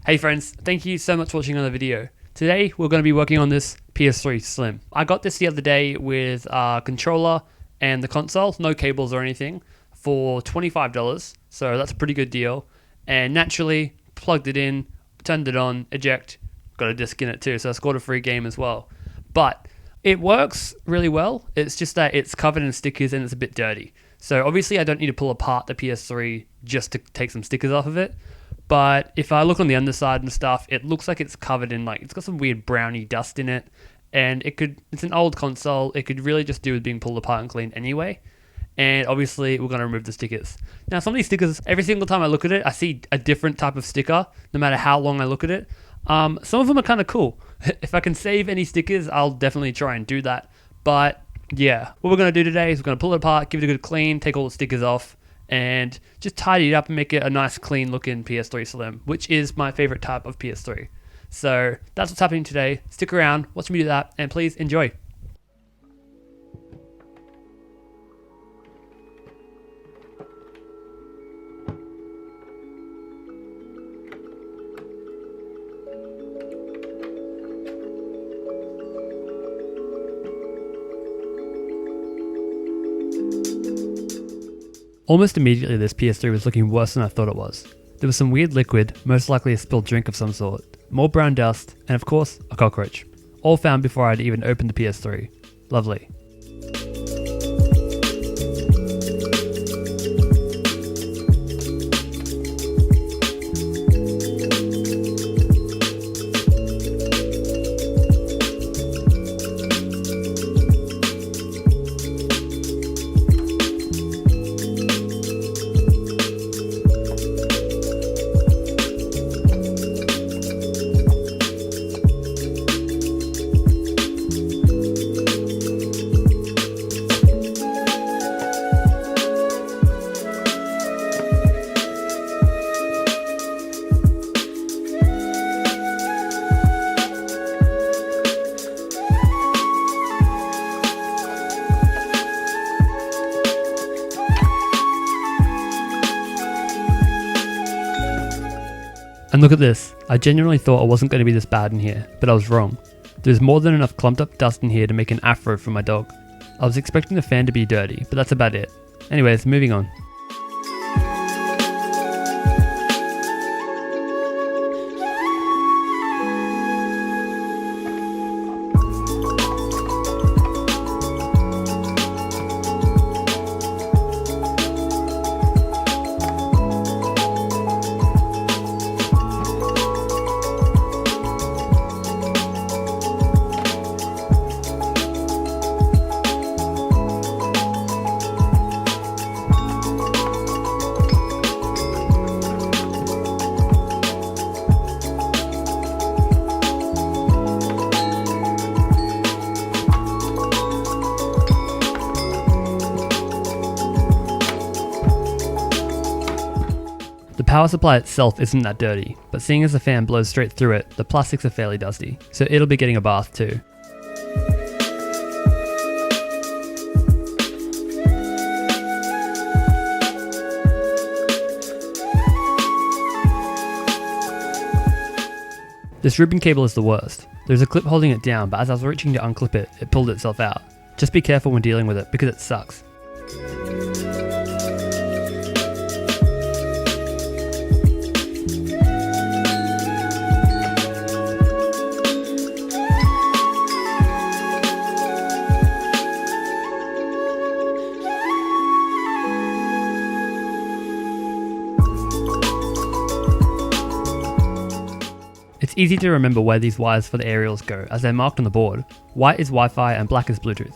Hey friends, thank you so much for watching another video. Today we're going to be working on this PS3 Slim. I got this the other day with a controller and the console, no cables or anything, for $25, so that's a pretty good deal. And naturally, plugged it in, turned it on, eject, got a disc in it too, so I scored a free game as well. But it works really well, it's just that it's covered in stickers and it's a bit dirty. So obviously I don't need to pull apart the PS3 just to take some stickers off of it. But if I look on the underside and stuff, it looks like it's covered in it's got some weird browny dust in it. And it's an old console, it could really just do with being pulled apart and cleaned anyway. And obviously we're going to remove the stickers. Now some of these stickers, every single time I look at it, I see a different type of sticker, no matter how long I look at it. Some of them are kind of cool. If I can save any stickers, I'll definitely try and do that. But yeah, what we're going to do today is we're going to pull it apart, give it a good clean, take all the stickers off, and just tidy it up and make it a nice clean looking PS3 Slim, which is my favorite type of PS3. So that's what's happening today. Stick around, watch me do that, and please enjoy. Almost immediately this PS3 was looking worse than I thought it was. There was some weird liquid, most likely a spilled drink of some sort, more brown dust, and of course, a cockroach. All found before I'd even opened the PS3. Lovely. And look at this, I genuinely thought it wasn't going to be this bad in here, but I was wrong. There's more than enough clumped up dust in here to make an afro for my dog. I was expecting the fan to be dirty, but that's about it. Anyways, moving on. The power supply itself isn't that dirty, but seeing as the fan blows straight through it, the plastics are fairly dusty, so it'll be getting a bath too. This ribbon cable is the worst. There's a clip holding it down, but as I was reaching to unclip it, it pulled itself out. Just be careful when dealing with it, because it sucks. It's easy to remember where these wires for the aerials go, as they're marked on the board. White is Wi-Fi and black is Bluetooth.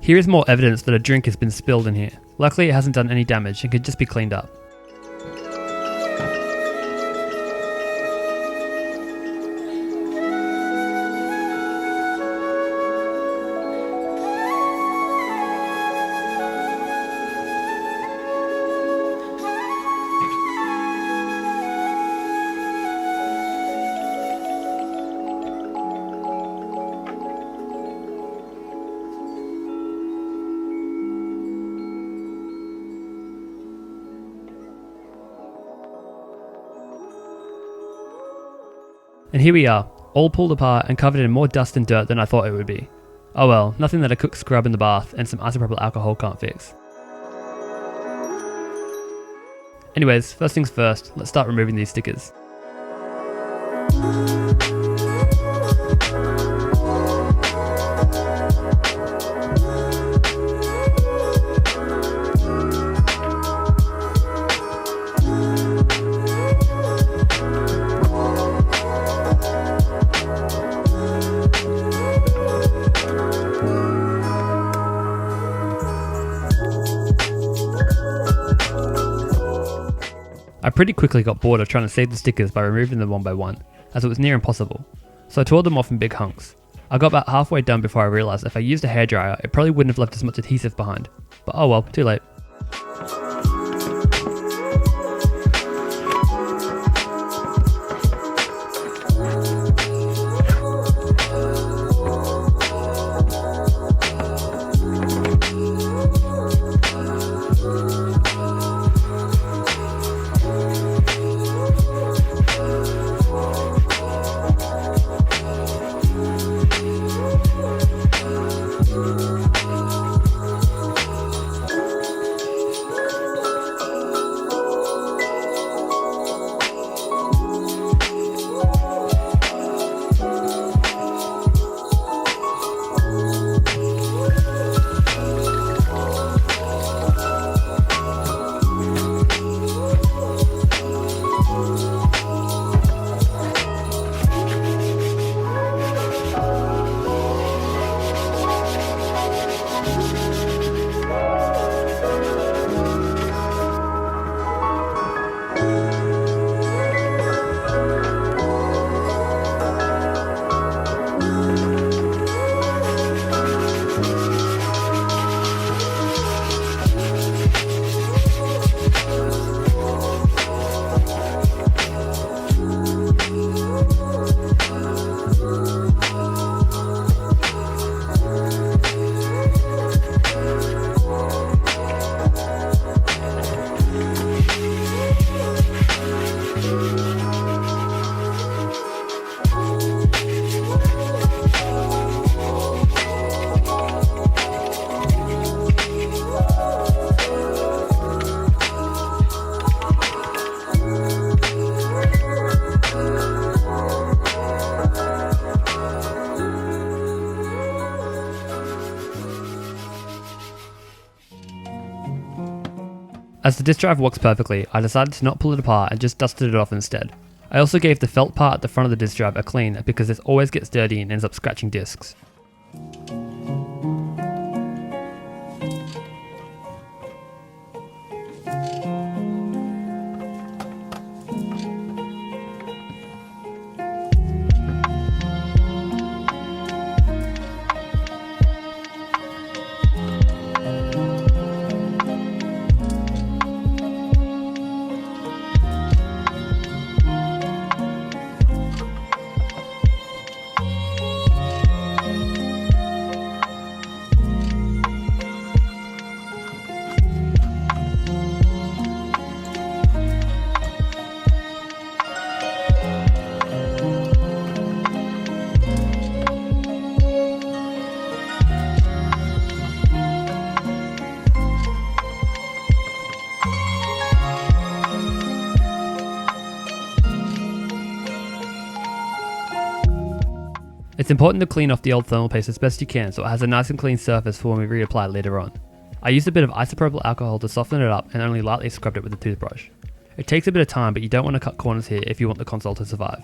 Here is more evidence that a drink has been spilled in here. Luckily it hasn't done any damage and could just be cleaned up. And here we are, all pulled apart and covered in more dust and dirt than I thought it would be. Oh well, nothing that a cook scrub in the bath and some isopropyl alcohol can't fix. Anyways, first things first, let's start removing these stickers. I pretty quickly got bored of trying to save the stickers by removing them one by one, as it was near impossible, so I tore them off in big hunks. I got about halfway done before I realised if I used a hairdryer it probably wouldn't have left as much adhesive behind, but oh well, too late. As the disk drive works perfectly, I decided to not pull it apart and just dusted it off instead. I also gave the felt part at the front of the disk drive a clean because this always gets dirty and ends up scratching discs. It's important to clean off the old thermal paste as best you can so it has a nice and clean surface for when we reapply later on. I used a bit of isopropyl alcohol to soften it up and only lightly scrubbed it with a toothbrush. It takes a bit of time, but you don't want to cut corners here if you want the console to survive.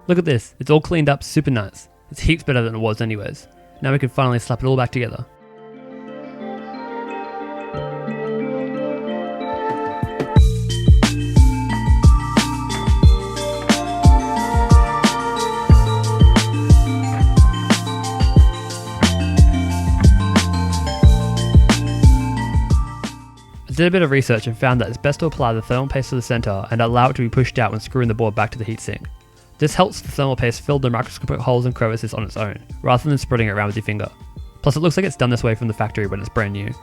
Look at this, it's all cleaned up super nice. It's heaps better than it was anyways. Now we can finally slap it all back together. I did a bit of research and found that it's best to apply the thermal paste to the center and allow it to be pushed out when screwing the board back to the heatsink. This helps the thermal paste fill the microscopic holes and crevices on its own, rather than spreading it around with your finger. Plus it looks like it's done this way from the factory when it's brand new.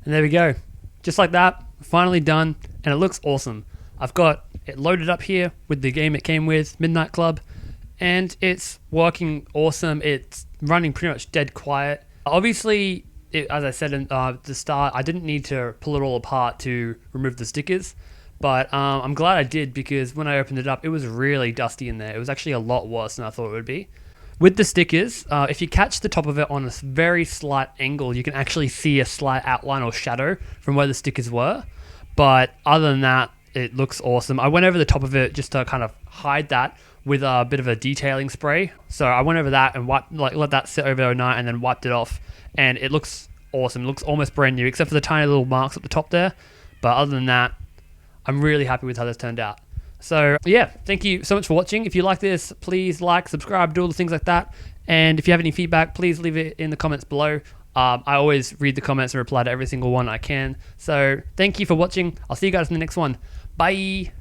And there we go. Just like that, finally done, and it looks awesome. I've got it loaded up here with the game it came with, Midnight Club, and it's working awesome. It's running pretty much dead quiet. Obviously, as I said at the start, I didn't need to pull it all apart to remove the stickers, but I'm glad I did, because when I opened it up, it was really dusty in there. It was actually a lot worse than I thought it would be. With the stickers, if you catch the top of it on a very slight angle, you can actually see a slight outline or shadow from where the stickers were. But other than that, it looks awesome. I went over the top of it just to kind of hide that with a bit of a detailing spray. So I went over that and let that sit over overnight and then wiped it off. And it looks awesome. It looks almost brand new, except for the tiny little marks at the top there. But other than that, I'm really happy with how this turned out. So yeah, thank you so much for watching. If you like this, please like, subscribe, do all the things like that. And if you have any feedback, please leave it in the comments below. I always read the comments and reply to every single one I can. So thank you for watching. I'll see you guys in the next one. Bye.